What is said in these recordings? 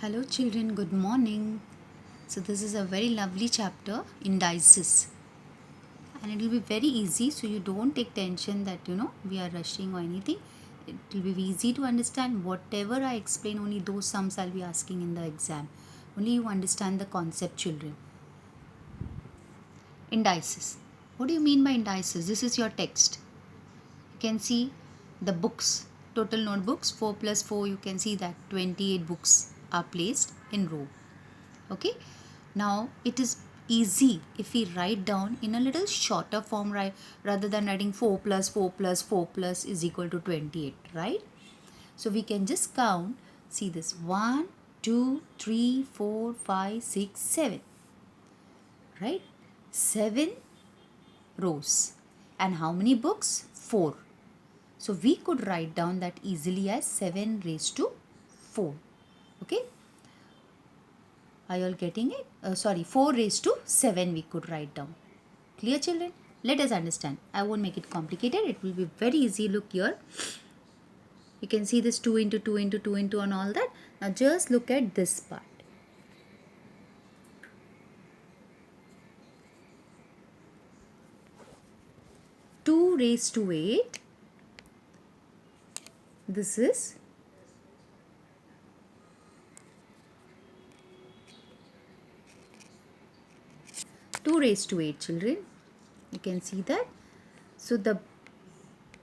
Hello children, good morning. So this is a very lovely chapter, indices, and it will be very easy, so you don't take tension that we are rushing or anything. It will be easy to understand. Whatever I explain, only those sums I'll be asking in the exam. Only you understand the concept, children. Indices. What do you mean by indices? This is your text. You can see the books, total notebooks 4 plus 4. You can see that 28 books are placed in row. Okay, now it is easy if we write down in a little shorter form, right, rather than writing 4 plus 4 plus 4 plus is equal to 28, right? So we can just count. See this: 1 2 3 4 5 6 7, right? 7 rows. And how many books? 4. So we could write down that easily as 7 raised to 4. Okay, are you all getting it? Sorry, 4 raised to 7 we could write down. Clear, children? Let us understand. I won't make it complicated. It will be very easy. Look here. You can see this 2 into 2 into 2 into and all that. Now just look at this part. 2 raised to 8. This is 2 raised to 8, children. You can see that. So the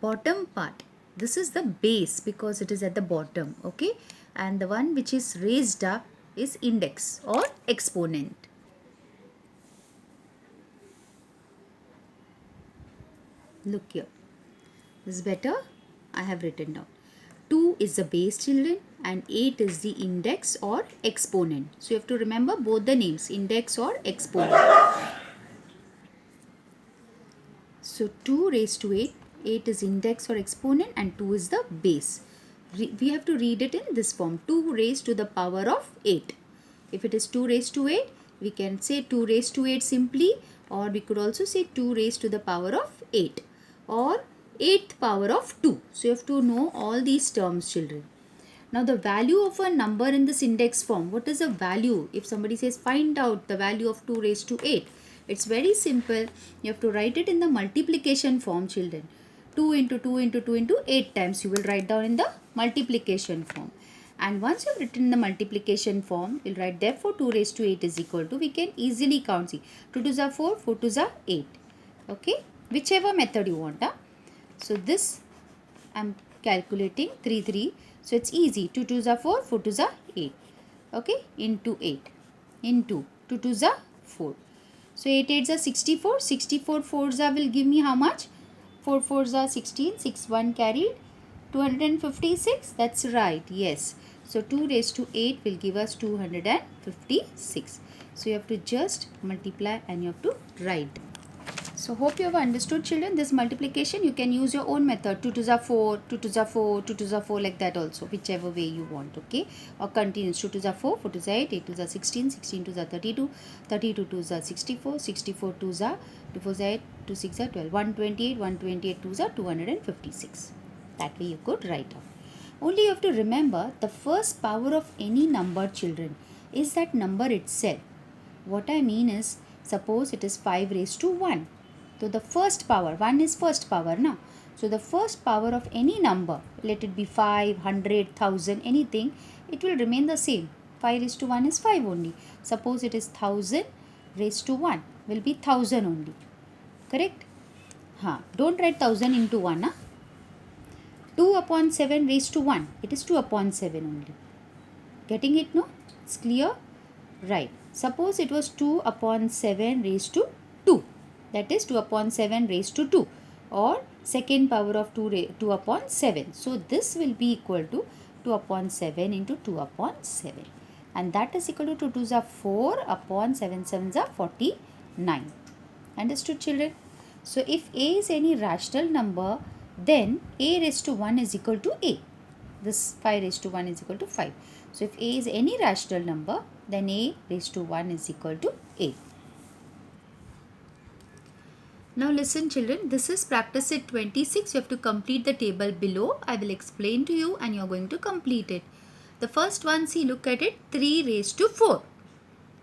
bottom part, this is the base because it is at the bottom, okay? And the one which is raised up is index or exponent. Look here. This is better. I have written down. 2 is the base, children, and 8 is the index or exponent. So you have to remember both the names, index or exponent. So 2 raised to 8, 8 is index or exponent and 2 is the base. We have to read it in this form, 2 raised to the power of 8. If it is 2 raised to 8, we can say 2 raised to 8 simply, or we could also say 2 raised to the power of 8 or 8th power of 2. So you have to know all these terms, children. Now the value of a number in this index form, what is the value? If somebody says find out the value of 2 raised to 8, it's very simple. You have to write it in the multiplication form, children. 2 into 2 into 2 into 8 times you will write down in the multiplication form. And once you have written in the multiplication form, you'll write therefore 2 raised to 8 is equal to, we can easily count. See, 2 to the 4, 4 to the 8. Okay, whichever method you want. So this I'm calculating 3 3. So it's easy. 2 to the 4, 4 to the 8. Okay, into 8. Into 2 to the 4. So 8 8s are 64. 64 4s are will give me how much? 4 4s are 16. 6 1 carried. 256. That's right. Yes. So 2 raised to 8 will give us 256. So you have to just multiply and you have to write. So hope you have understood, children. This multiplication you can use your own method. 2 to the 4, 2 to the 4, 2 to the 4, like that also, whichever way you want, okay? Or continuous. 2 to the 4, 4 to the 8, 8 to the 16, 16 to the 32, 32 to the 64, 64 to the 2 4 8, 2 6 12, 128, 128 to the 256. That way you could write down. Only you have to remember the first power of any number, children, is that number itself. What I mean is, suppose it is 5 raised to 1. So the first power, 1 is first power now. So the first power of any number, let it be 5, 100, 1000, anything, it will remain the same. 5 raised to 1 is 5 only. Suppose it is 1000 raised to 1, will be 1000 only. Correct? Don't write 1000 into 1. 2 upon 7 raised to 1, it is 2 upon 7 only. Getting it, no? It's clear? Right. Suppose it was 2 upon 7 raised to 2. That is 2 upon 7 raised to 2, or second power of 2 upon 7. So this will be equal to 2 upon 7 into 2 upon 7. And that is equal to 2 to the 4 upon 7 7s are 49. Understood, children? So if a is any rational number, then a raised to 1 is equal to a. This 5 raised to 1 is equal to 5. So if a is any rational number, then a raised to 1 is equal to a. Now listen, children, this is practice set 26. You have to complete the table below. I will explain to you and you are going to complete it. The first one, see, look at it, 3 raised to 4.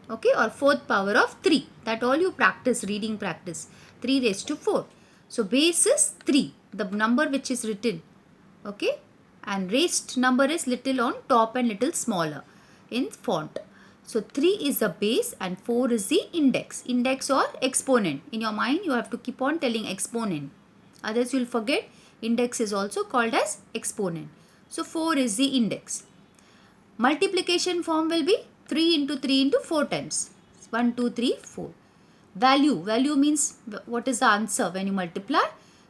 Okay, or fourth power of 3. That all you practice, reading practice. 3 raised to 4. So base is 3, the number which is written. Okay, and raised number is little on top and little smaller in font. So 3 is the base and 4 is the index. Index or exponent. In your mind you have to keep on telling exponent. Otherwise you will forget. Index is also called as exponent. So 4 is the index. Multiplication form will be 3 into 3 into 4 times. 1, 2, 3, 4. Value. Value means what is the answer when you multiply.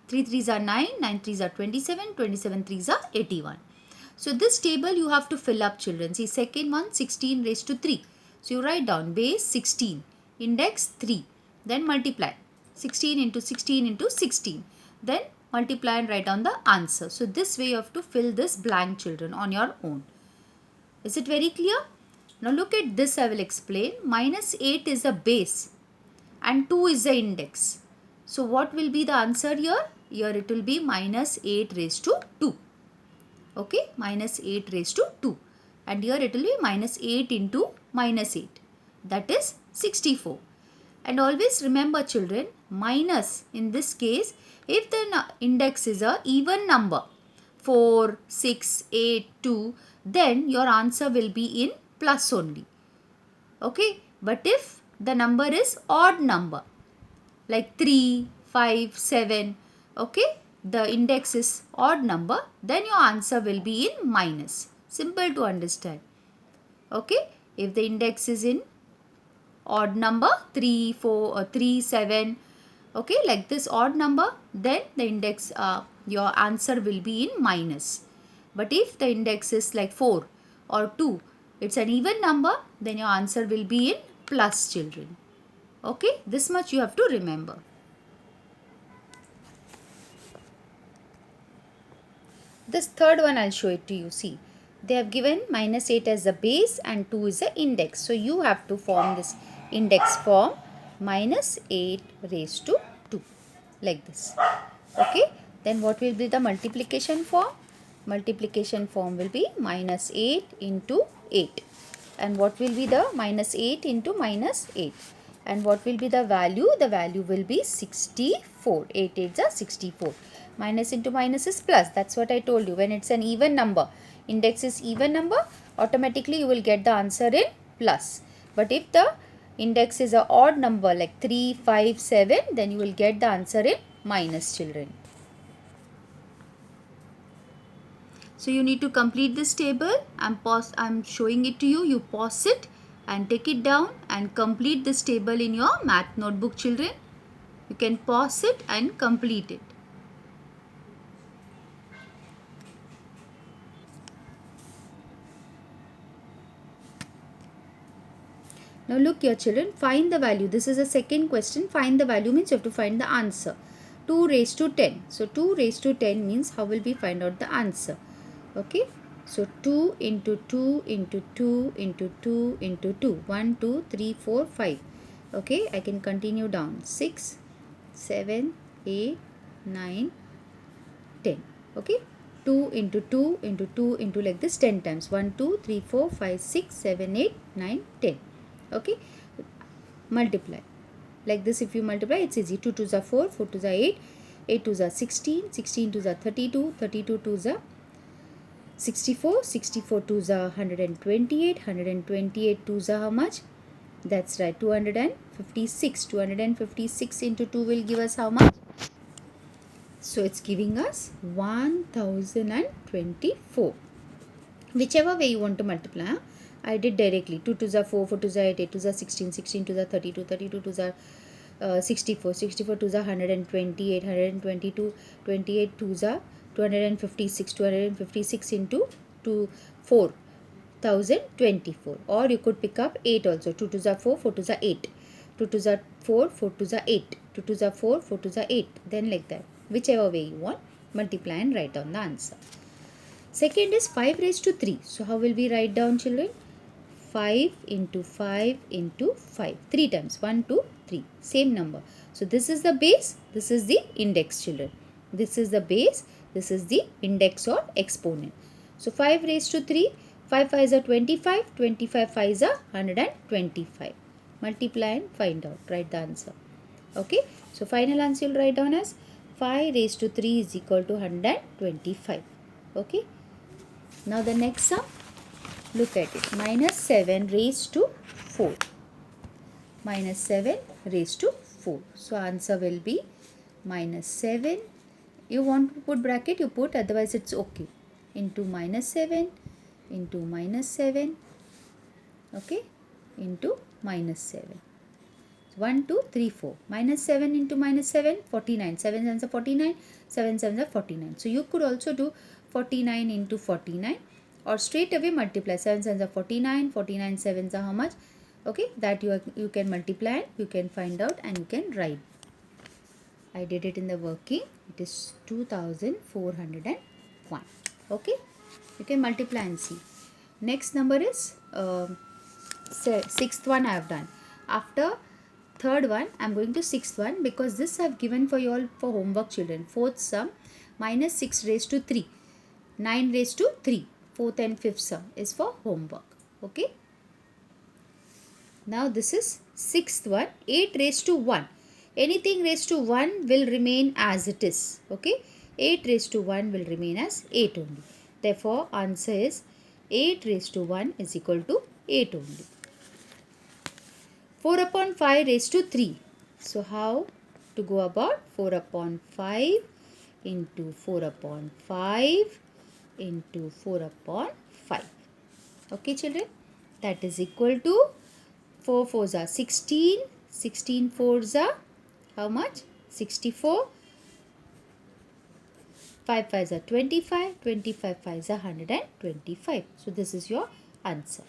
3 3s are 9, 9 3s are 27, 27 3s are 81. So this table you have to fill up, children. See, second one, 16 raised to 3. So you write down base 16, index 3, then multiply. 16 into 16 into 16. Then multiply and write down the answer. So this way you have to fill this blank, children, on your own. Is it very clear? Now look at this, I will explain. Minus 8 is the base and 2 is the index. So what will be the answer here? Here it will be minus 8 raised to 2. Okay, minus 8 raised to 2. And here it will be minus 8 into minus 8. That is 64. And always remember, children, minus in this case, if the index is a even number, 4, 6, 8, 2, then your answer will be in plus only. Okay, but if the number is odd number, like 3, 5, 7, okay, the index is odd number, then your answer will be in minus. Simple to understand. Okay, if the index is in odd number, 3, 4 or 3, 7, okay, like this odd number, then the index, your answer will be in minus. But if the index is like 4 or 2, it's an even number, then your answer will be in plus, children. Okay, this much you have to remember. This third one I'll show it to you. See, they have given minus 8 as the base and 2 is the index. So you have to form this index form, minus 8 raised to 2, like this. Okay, then what will be the multiplication form? Multiplication form will be minus 8 into 8. And what will be the minus 8 into minus 8? And what will be the value? The value will be 64. 8 8s are 64. Minus into minus is plus. That's what I told you. When it's an even number, index is even number, automatically you will get the answer in plus. But if the index is an odd number like 3, 5, 7, then you will get the answer in minus, children. So you need to complete this table. I'm showing it to you. You pause it and take it down and complete this table in your math notebook, children. You can pause it and complete it. Now look here, children, find the value. This is a second question. Find the value means you have to find the answer. 2 raised to 10. So 2 raised to 10 means how will we find out the answer? Okay. So 2 into 2 into 2 into 2 into 2. 1, 2, 3, 4, 5. Okay. I can continue down. 6, 7, 8, 9, 10. Okay. 2 into 2 into 2 into like this 10 times. 1, 2, 3, 4, 5, 6, 7, 8, 9, 10. Okay, multiply like this. If you multiply, it's easy. 2 2s are 4, 4 2s are 8, 8 2s are 16, 16 2s are 32, 32 2s are 64, 64 2s are 128, 128 2s are how much? That's right, 256. 256 into 2 will give us how much? So it's giving us 1024. Whichever way you want to multiply, huh? I did directly. 2 2s are 4, 4 2s are 8, 8 2s are 16, 16 2s are 32, 32 2s are 64, 64 2s are 128, 122, 28 2s are 256, 256 into 4024. Or you could pick up 8 also. 2 2s are 4, 4 2s are 8, 2 2s are 4, 4 2s are 8, 2 2s are 4, 4 2s are 8. Then like that. Whichever way you want, multiply and write down the answer. Second is 5 raised to 3. So how will we write down, children? 5 into 5 into 5. 3 times. 1, 2, 3. Same number. So this is the base. This is the index, children. This is the base. This is the index or exponent. So 5 raised to 3. 5 5 is a 25, 25 5 is a 125. Multiply and find out, write the answer. Okay, so final answer you'll write down as 5 raised to 3 is equal to 125. Okay, now the next sum, look at it, minus 7 raised to 4. Minus 7 raised to 4. So answer will be minus 7. You want to put bracket, you put, otherwise it's okay. Into minus 7, into minus 7, okay, into minus 7. 1, 2, 3, 4. Minus 7 into minus 7, 49. 7 7s are 49, 7 7s are 49. So you could also do 49 into 49, or straight away multiply. 7 7s are 49, 49 7s are how much? Okay, that you can multiply, you can find out, and you can write. I did it in the working. It is 2401. Okay, you can multiply and see. Next number is sixth one I have done. After third one, I am going to sixth one, because this I have given for you all for homework, children. Fourth sum, minus 6 raised to 3, 9 raised to 3. Fourth and fifth sum is for homework. Okay. Now this is sixth one, 8 raised to 1. Anything raised to 1 will remain as it is. Okay. 8 raised to 1 will remain as 8 only. Therefore, answer is 8 raised to 1 is equal to 8 only. 4 upon 5 raised to 3. So, how to go about? 4 upon 5 into 4 upon 5 into 4 upon 5. Okay, children? That is equal to 4 4s are 16. 16 4s are how much? 64. 5 5s are 25. 25 5s are 125. So, this is your answer.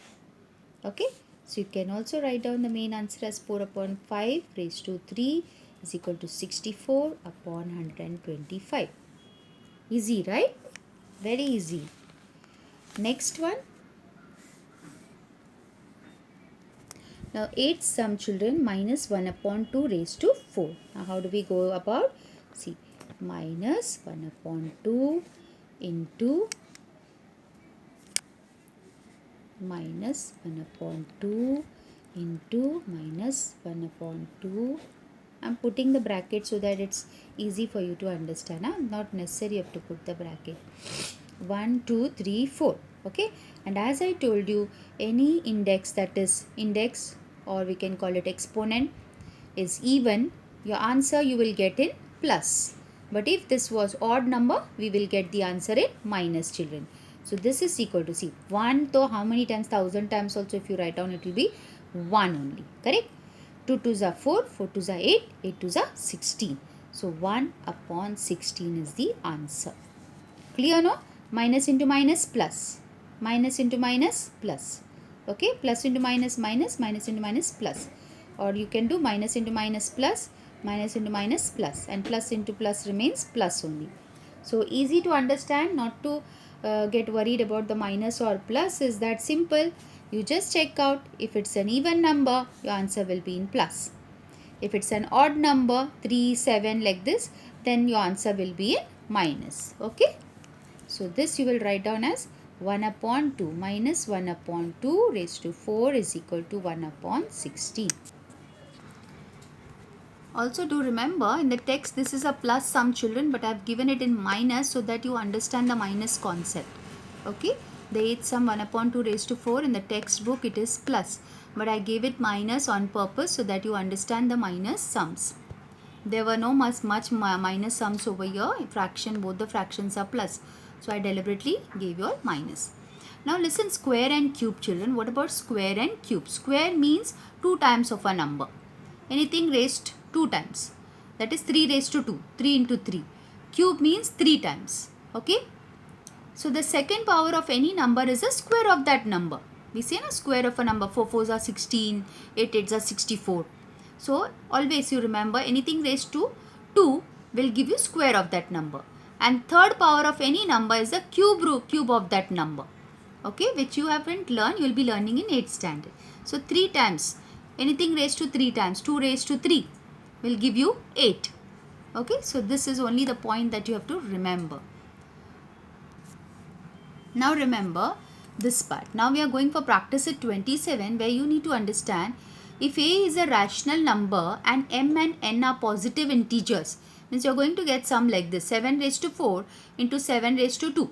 Okay. So, you can also write down the main answer as 4 upon 5 raised to 3 is equal to 64 upon 125. Easy, right? Very easy. Next one. Now, 8 sum, children, minus 1 upon 2 raised to 4. Now, how do we go about? See, minus 1 upon 2 into minus 1 upon 2 into minus 1 upon 2. I am putting the bracket so that it's easy for you to understand. Not necessary you have to put the bracket. 1, 2, 3, 4. Okay. And as I told you, any index, that is index, or we can call it exponent, is even, your answer you will get in plus. But if this was odd number, we will get the answer in minus, children. So this is equal to, see, 1, so how many times? 1000 times also if you write down, it will be 1 only. Correct? 2 2s are 4, 4 2s are 8, 8 2s are 16. So 1 upon 16 is the answer. Clear, no? Minus into minus, plus. Minus into minus, plus. Okay, plus into minus, minus, minus into minus, plus. Or you can do minus into minus, plus, minus into minus, plus, and plus into plus remains plus only. So easy to understand, not to get worried about the minus or plus, is that simple. You just check out, if it's an even number, your answer will be in plus. If it's an odd number, 3, 7 like this, then your answer will be in minus. Okay. So this you will write down as 1 upon 2 minus 1 upon 2 raised to 4 is equal to 1 upon 16. Also do remember, in the text this is a plus sum, children, but I have given it in minus so that you understand the minus concept. Okay. The 8th sum 1 upon 2 raised to 4, in the textbook it is plus, but I gave it minus on purpose so that you understand the minus sums. There were no much minus sums over here. Fraction, both the fractions are plus. So I deliberately gave you all minus. Now listen, square and cube, children. What about square and cube? Square means 2 times of a number. Anything raised 2 times. That is 3 raised to 2. 3 into 3. Cube means 3 times. Okay. So the second power of any number is a square of that number. We say a square of a number. 4 4s are 16. 8 8s are 64. So always you remember, anything raised to 2 will give you square of that number. And third power of any number is the cube of that number. Okay, which you haven't learned, you will be learning in 8th standard. So 3 times, anything raised to 3 times, 2 raised to 3 will give you 8. Okay, so this is only the point that you have to remember. Now remember, this part. Now we are going for practice at 27, where you need to understand if a is a rational number and m and n are positive integers, means you are going to get sum like this: 7 raised to 4 into 7 raised to 2.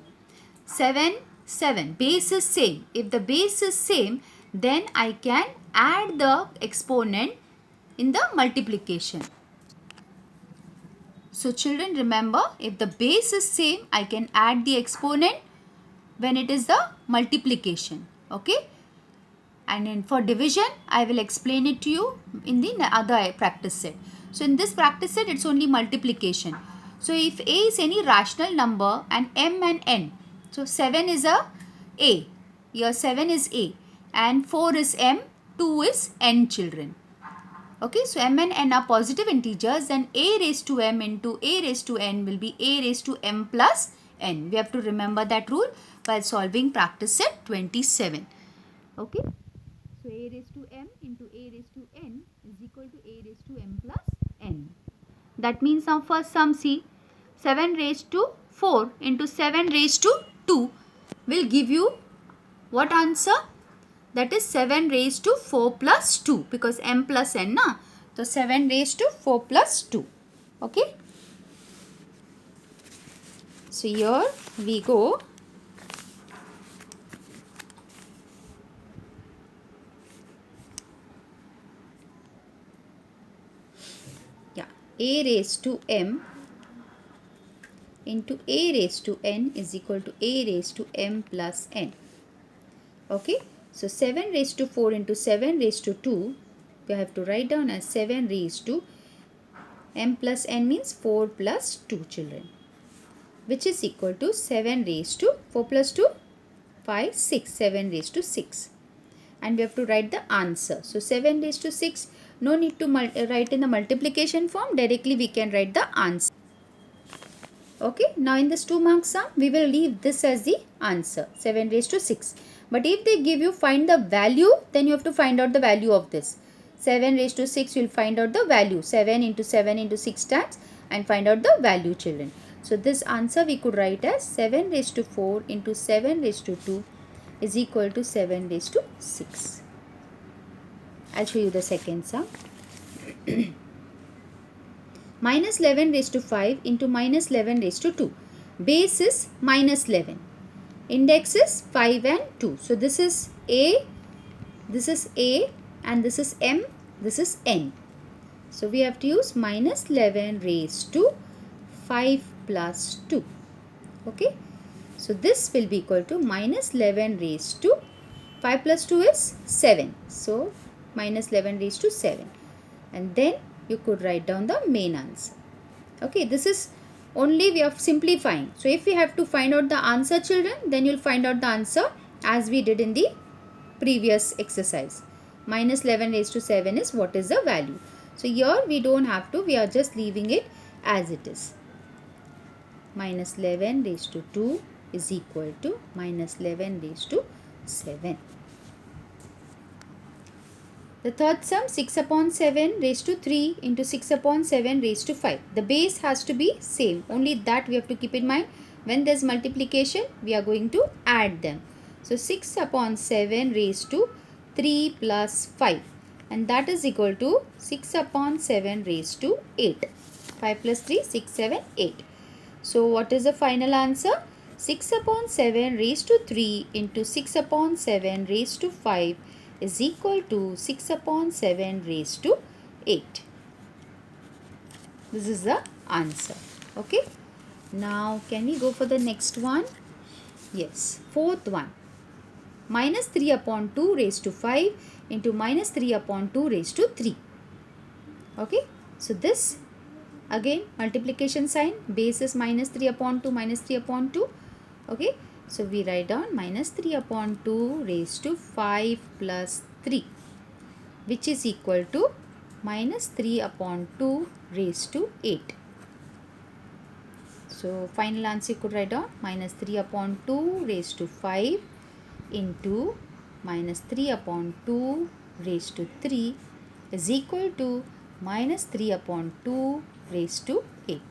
7, 7. Base is same. If the base is same, then I can add the exponent in the multiplication. So children, remember, if the base is same, I can add the exponent when it is the multiplication. Okay. And then for division, I will explain it to you in the other practice set. So in this practice set, it's only multiplication. So if a is any rational number and m and n, so 7 is a, here 7 is a and 4 is m, 2 is n children. Okay, so m and n are positive integers, then a raised to m into a raised to n will be a raised to m plus n. We have to remember that rule while solving practice set 27. Okay, so a raised to m into a raised to n is equal to a raised to m plus n. That means now first sum, see, 7 raised to 4 into 7 raised to 2 will give you what answer? That is 7 raised to 4 plus 2, because m plus n na. So 7 raised to 4 plus 2. Okay. So here we go. Yeah. A raised to m into a raised to n is equal to a raised to m plus n. Okay. So 7 raised to 4 into 7 raised to 2, we have to write down as 7 raised to m plus n means 4 plus 2 children, which is equal to 7 raised to 4 plus 2, 5, 6, 7 raised to 6. And we have to write the answer. So 7 raised to 6, no need to write in the multiplication form, directly we can write the answer. Okay, now in this 2 mark sum, we will leave this as the answer, 7 raised to 6. But if they give you find the value, then you have to find out the value of this. 7 raised to 6, you will find out the value, 7 into 7 into 6 times, and find out the value children. So this answer we could write as 7 raised to 4 into 7 raised to 2 is equal to 7 raised to 6. I'll show you the second sum. Minus 11 raised to 5 into minus 11 raised to 2. Base is minus 11. Index is 5 and 2. So this is A, and this is M, this is N. So we have to use minus 11 raised to 5 plus 2. Okay. So this will be equal to minus 11 raised to 5 plus 2 is 7. So minus 11 raised to 7. And then you could write down the main answer. Okay, this is only way of simplifying. So if we have to find out the answer children, then you'll find out the answer as we did in the previous exercise. Minus 11 raised to 7 is what is the value. So here we don't have to, we are just leaving it as it is. Minus 11 raised to 2 is equal to minus 11 raised to 7. The third sum, 6 upon 7 raised to 3 into 6 upon 7 raised to 5. The base has to be same. Only that we have to keep in mind. When there is multiplication, we are going to add them. So 6 upon 7 raised to 3 plus 5. And that is equal to 6 upon 7 raised to 8. 5 plus 3, 6, 7, 8. So what is the final answer? 6 upon 7 raised to 3 into 6 upon 7 raised to 5 is equal to 6 upon 7 raised to 8. This is the answer. Okay. Now can we go for the next one? Yes. Fourth one. Minus 3 upon 2 raised to 5 into minus 3 upon 2 raised to 3. Okay. So this again multiplication sign, base is minus 3 upon 2 minus 3 upon 2. Okay. So we write down minus 3 upon 2 raised to 5 plus 3, which is equal to minus 3 upon 2 raised to 8. So final answer you could write down minus 3 upon 2 raised to 5 into minus 3 upon 2 raised to 3 is equal to minus 3 upon 2 raised to 8.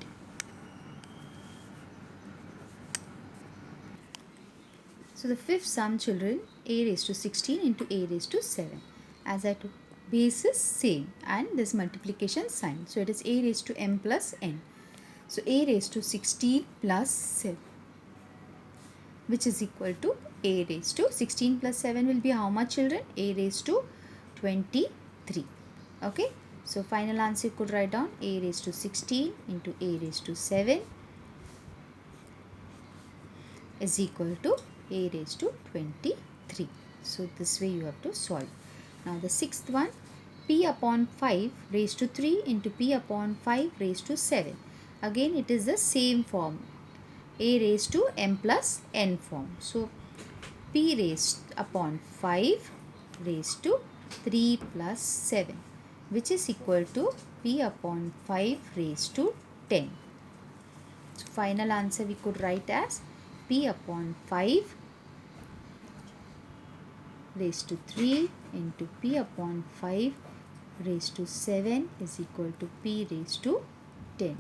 So the fifth sum, children, a raised to 16 into a raised to 7. As I took, base is same and this multiplication sign. So it is a raised to m plus n. So a raised to 16 plus 7, which is equal to a raised to 16 plus 7 will be how much, children? A raised to 23. Okay. So final answer you could write down a raised to 16 into a raised to 7 is equal to a raised to 23. So this way you have to solve. Now the sixth one, p upon 5 raised to 3 into p upon 5 raised to 7. Again it is the same form, a raised to m plus n form. So p raised upon 5 raised to 3 plus 7, which is equal to p upon 5 raised to 10. So final answer we could write as p upon 5 raised to 3 into p upon 5 raised to 7 is equal to p raised to 10.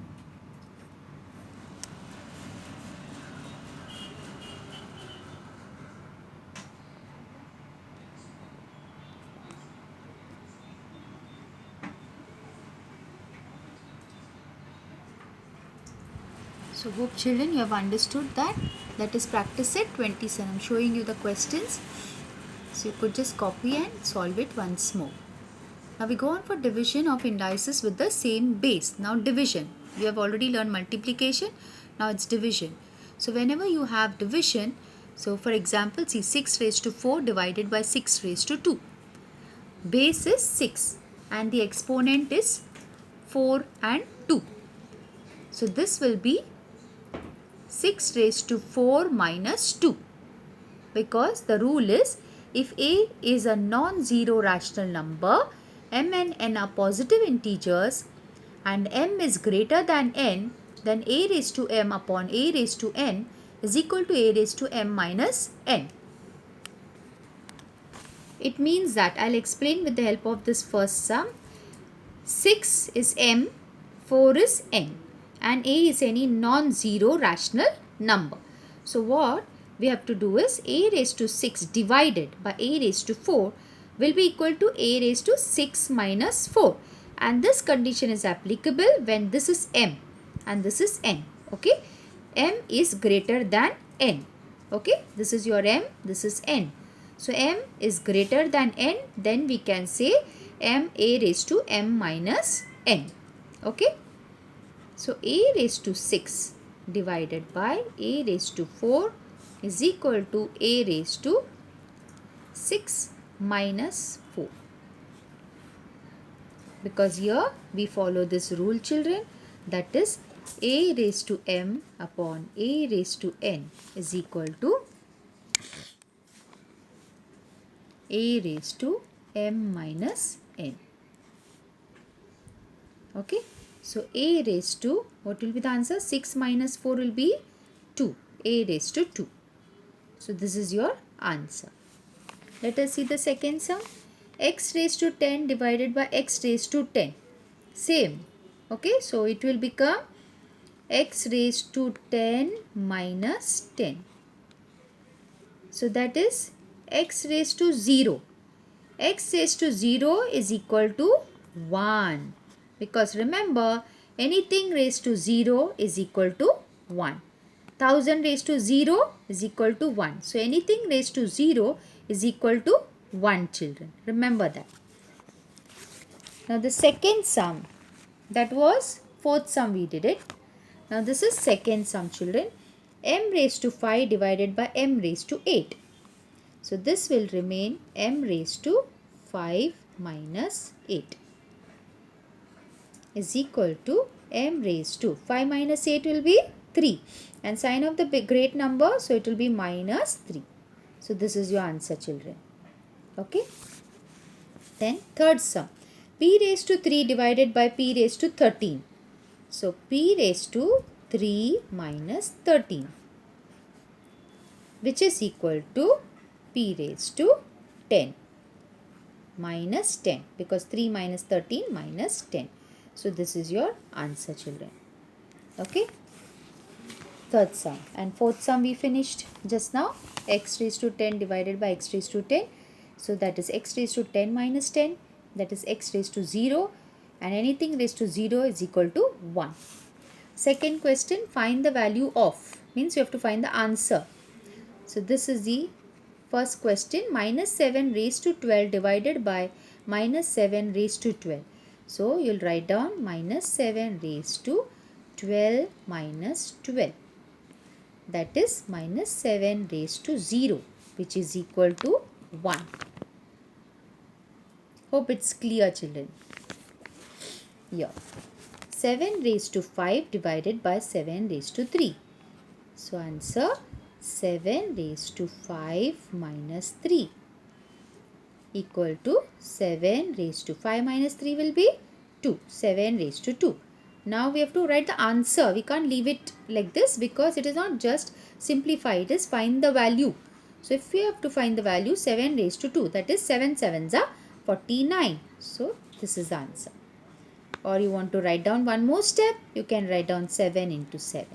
So hope children you have understood that. That is practice set 27. I am showing you the questions. So you could just copy and solve it once more. Now we go on for division of indices with the same base. Now division. We have already learned multiplication. Now it's division. So whenever you have division, so for example, see 6 raised to 4 divided by 6 raised to 2. Base is 6 and the exponent is 4 and 2. So this will be 6 raised to 4 minus 2, because the rule is if a is a non-zero rational number, m and n are positive integers and m is greater than n, then a raised to m upon a raised to n is equal to a raised to m minus n. It means that I'll explain with the help of this first sum. 6 is m, 4 is n, and a is any non-zero rational number. So what we have to do is a raised to 6 divided by a raised to 4 will be equal to a raised to 6 minus 4, and this condition is applicable when this is m and this is n. Okay, m is greater than n. Okay, this is your m, this is n. So m is greater than n, then we can say m a raised to m minus n. Okay. So a raised to 6 divided by a raised to 4 is equal to a raised to 6 minus 4. Because here we follow this rule, children, that is a raised to m upon a raised to n is equal to a raised to m minus n. Okay. So a raised to, what will be the answer? 6 minus 4 will be 2. A raised to 2. So this is your answer. Let us see the second sum. X raised to 10 divided by x raised to 10. Same. Okay. So it will become x raised to 10 minus 10. So that is x raised to 0. X raised to 0 is equal to 1. Because remember, anything raised to 0 is equal to 1. 1000 raised to 0 is equal to 1. So anything raised to 0 is equal to 1, children. Remember that. Now the second sum, that was fourth sum we did it. Now this is second sum, children. M raised to 5 divided by m raised to 8. So this will remain m raised to 5 minus 8 is equal to m raised to 5 minus 8 will be 3, and sign of the big great number, so it will be minus 3. So this is your answer, children. Okay. Then third sum, p raised to 3 divided by p raised to 13. So p raised to 3 minus 13, which is equal to p raised to 10 minus 10, because 3 minus 13 minus 10. So this is your answer, children. Okay. Third sum and fourth sum we finished just now. x raised to 10 divided by x raised to 10. So that is x raised to 10 minus 10, that is x raised to 0, and anything raised to 0 is equal to 1. Second question, find the value of, means you have to find the answer. So this is the first question, minus 7 raised to 12 divided by minus 7 raised to 12. So you'll write down minus 7 raised to 12 minus 12. That is minus 7 raised to 0, which is equal to 1. Hope it's clear, children. Yeah. 7 raised to 5 divided by 7 raised to 3. So answer 7 raised to 5 minus 3 equal to 7 raised to 5 minus 3 will be 2. 7 raised to 2. Now we have to write the answer. We can't leave it like this because it is not just simplify, it is find the value. So if we have to find the value, 7 raised to 2, that is 7 sevens are 49. So this is the answer. Or you want to write down one more step, you can write down 7 into 7.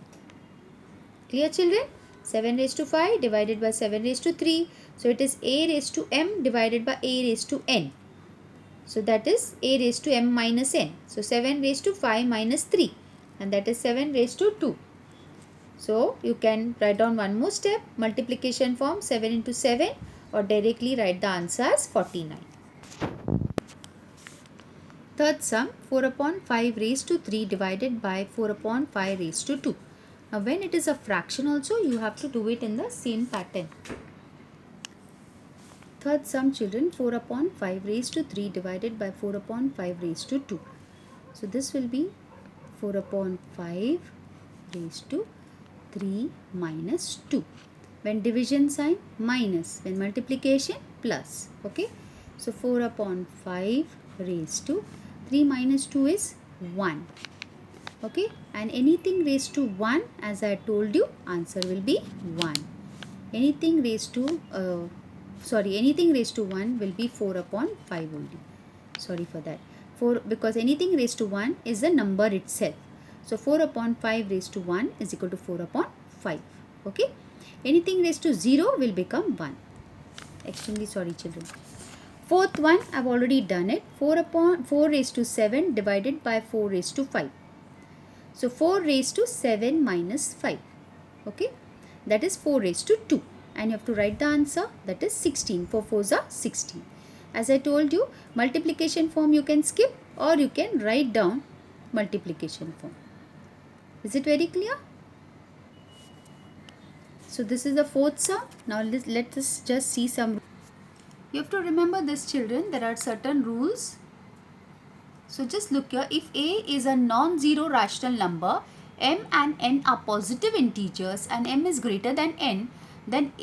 Clear, children? 7 raised to 5 divided by 7 raised to 3. So it is a raised to m divided by a raised to n. So that is a raised to m minus n. So 7 raised to 5 minus 3, and that is 7 raised to 2. So you can write down one more step, multiplication form 7 into 7, or directly write the answer as 49. Third sum, 4 upon 5 raised to 3 divided by 4 upon 5 raised to 2. Now when it is a fraction also, you have to do it in the same pattern. Third sum, children, 4 upon 5 raised to 3 divided by 4 upon 5 raised to 2. So this will be 4 upon 5 raised to 3 minus 2. When division sign, minus. When multiplication, plus. Okay. So 4 upon 5 raised to 3 minus 2 is 1. Okay. And anything raised to 1, as I told you, answer will be 1. Anything raised to, anything raised to 1 will be 4 upon 5 only. Sorry for that. Because anything raised to 1 is the number itself. So 4 upon 5 raised to 1 is equal to 4 upon 5. Okay. Anything raised to 0 will become 1. Extremely sorry, children. Fourth one, I have already done it. 4 raised to 7 divided by 4 raised to 5. So 4 raised to 7 minus 5. Okay. That is 4 raised to 2. And you have to write the answer, that is 16. 4 4s are 16. As I told you, multiplication form you can skip, or you can write down multiplication form. Is it very clear? So this is the fourth sum. Now let us just see some. You have to remember this, children. There are certain rules. So just look here. If a is a non-zero rational number, m and n are positive integers, and m is greater than n, then